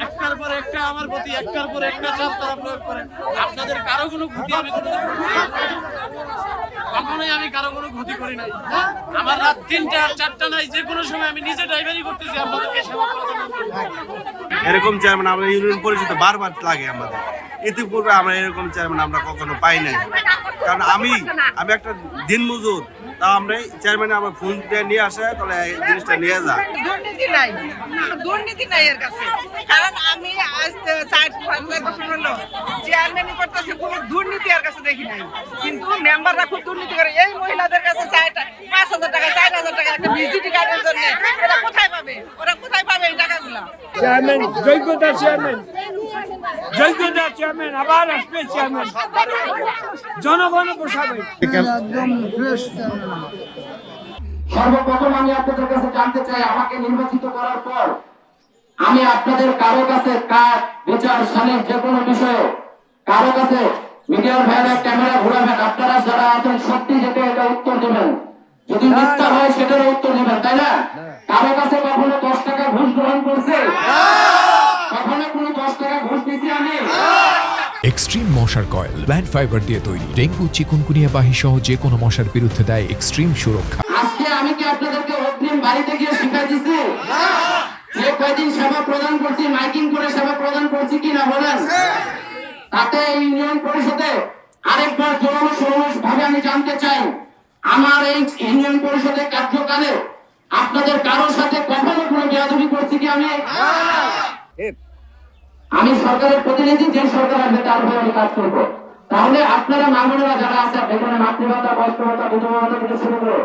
একটার পর একটা আমার প্রতি একটার পর একটা চাপ তারা প্রয়োগ করেন। আপনাদের কারো কোনো ক্ষতি আমি কখনোই আমি কারো কোনো ক্ষতি করি নাই। আমার রাত 3টা আর 4টা নাই, যে কোনো সময় আমি নিজে ড্রাইভারি করতেছি আপনাদেরকে সেবা করার জন্য। এরকম চেয়ারম্যান আমরা ইউনিয়ন পরিষদে বারবার লাগে আমাদের। ইতিপূর্বে আমরা এরকম চেয়ারম্যান আমরা কখনো পাই নাই। কারণ আমি একটা দিন মজুর, তা আমরা চেয়ারম্যান আমার ফোন দিয়ে নিয়ে আসে, তাহলে এই জিনিসটা নিয়ে যায়। দুর্নীতি নাই এর কাছে। কারণ আমি আজ 4-5 বছর হলো চেয়ারম্যানই করতেছি, কোনো দুর্নীতি এর কাছে দেখি নাই। কিন্তু মেম্বাররা খুব দুর্নীতি করে। এই মহিলাদের কাছে 5,000 টাকা 4,000 টাকা একটা ভিজিটি কার্ডের জন্য ওরা কোথায় পাবে? এই টাকাগুলো? চেয়ারম্যান যোগ্যতা চেয়ারম্যান আবার আসবে চেয়ারম্যান, জনগণ বসাবে। সর্বপ্রথম আমি আপনাদের কাছে জানতে চাই, আমাকে নির্বাচিত করার পর আমি আপনাদের কারো কাছে কার বিচার সালিশ যে কোনো বিষয়ে কারো কাছে মিডিয়ার ভাইরা ক্যামেরা ঘোরাবেন, আপনারা যারা আছেন সত্যি যেটা এটা উত্তর দেবেন, যদি মিথ্যা হয় সেটারও উত্তর দেবেন, তাই না? কারো কাছে কখনো 10 টাকা ঘুষ গ্রহণ করছে? কখনো কোনো 10 টাকা ঘুষ দিছি আমি? এক্সট্রিম মশার কয়েল প্ল্যান্ট ফাইবার দিয়ে তৈরি, ডেঙ্গু চিকুনগুনিয়া বাহি সহ যে কোনো মশার বিরুদ্ধে দেয় এক্সট্রিম সুরক্ষা। আজকে আমি কি আপনাদেরকে অগ্রিম বাড়িতে গিয়ে শিখাই দিছি? যে কয়দিন সেবা প্রদান করছি, মাইকিং করে সেবা প্রদান করছি কিনা বলেন? তাতে ইউনিয়ন পরিষদে আরেকবার জোরালো সমাবেশ ভাবে আমি জানতে চাই, আমার এই ইউনিয়ন পরিষদের কার্যকালে আপনাদের কারোর সাথে কখনো কোনো বেয়াদবি করছি কি আমি? আমি সরকারের প্রতিনিধি, যে সরকার আসবে তার হয়ে আমি কাজ করবো। তাহলে আপনারা মামুনেরা যারা আছে, এখানে মাতৃভাতা, বয়স্ক ভাতা, বিধবা ভাতা থেকে শুরু করে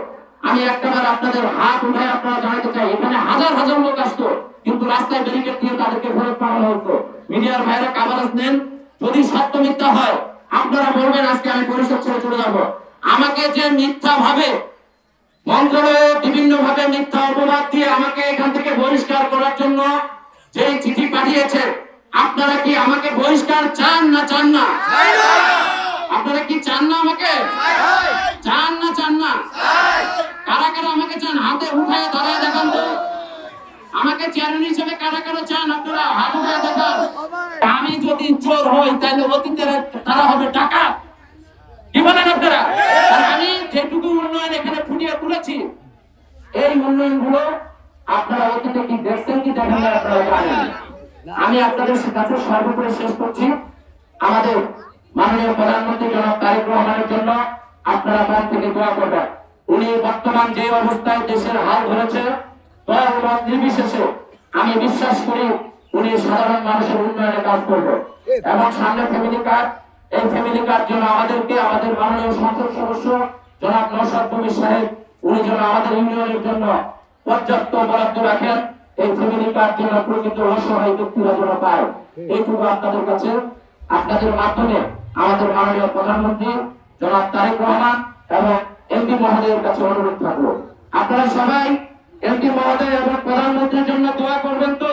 আমি একটাবার আপনাদের হাত উঠে আপনারা জানাতে চাই, এখানে হাজার হাজার লোক আসতো, কিন্তু রাস্তায় ব্যারিকেড দিয়ে তাদেরকে ফেরত পাঠানো হতো। মিডিয়ার ভাইরা কাভারেজ নেন, যদি সত্য মিথ্যা হয় আপনারা বলবেন, আজকে আমি পরিষদ ছেড়ে চলে যাবো। আমাকে যে মিথ্যা ভাবে মন্ত্রণালয়ে বিভিন্ন ভাবে মিথ্যা অপবাদ দিয়ে আমাকে এখান থেকে বহিষ্কার করার জন্য যে চিঠি পাঠিয়েছে, আপনারা কি আমাকে বহিষ্কার চান না চান না? আপনারা কি চান না? আমাকে চান না চান না? কারা কারা আমাকে চান? হাতে উঠায় দাঁড়ায় দেখান তো। আমাকে চেয়ারম্যান হিসেবে কারা কারা চান? আপনারা হাত উঠায় দেখান। আমি যদি চোর হই তাহলে অতীতের তারা হবে টাকা, কি বলেন আপনারা? আর আমি যেটুকু উন্নয়ন এখানে ফুটিয়ে তুলেছি, এই উন্নয়ন গুলো আপনারা অতীতে কি দেখছেন কি দেখেন না আপনারা জানেন। আমি আপনাদের কাছে সর্বোপরি শেষ করছি, আমাদের মাননীয় প্রধানমন্ত্রী জনাব তারেক রহমানের জন্য আপনারা মন থেকে দোয়া করবেন। উনি বর্তমান যে অবস্থায় দেশের হাল ধরেছে, দল মত নির্বিশেষে আমি বিশ্বাস করি উনি সাধারণ মানুষের উন্নয়নে কাজ করবে। এবং সামনে ফ্যামিলি কার্ড, এই ফ্যামিলি কার্ড জন্য আমাদেরকে আমাদের মাননীয় সংসদ সদস্য জনাব নওশাদ কবির সাহেব, উনি যেন আমাদের ইউনিয়নের জন্য পর্যাপ্ত বরাদ্দ রাখেন, এই ফ্যামিলি কার্ড যেন প্রকৃত অসহায় ব্যক্তিরা যেন পায়। এইটুকু আপনাদের কাছে, আপনাদের মাধ্যমে আমাদের মাননীয় প্রধানমন্ত্রী জনাব তারেক রহমান এবং এমপি মহোদয়ের কাছে অনুরোধ থাকলো, আপনারা সবাই এমপি মহোদয় এবং প্রধানমন্ত্রীর জন্য দোয়া করবেন তো?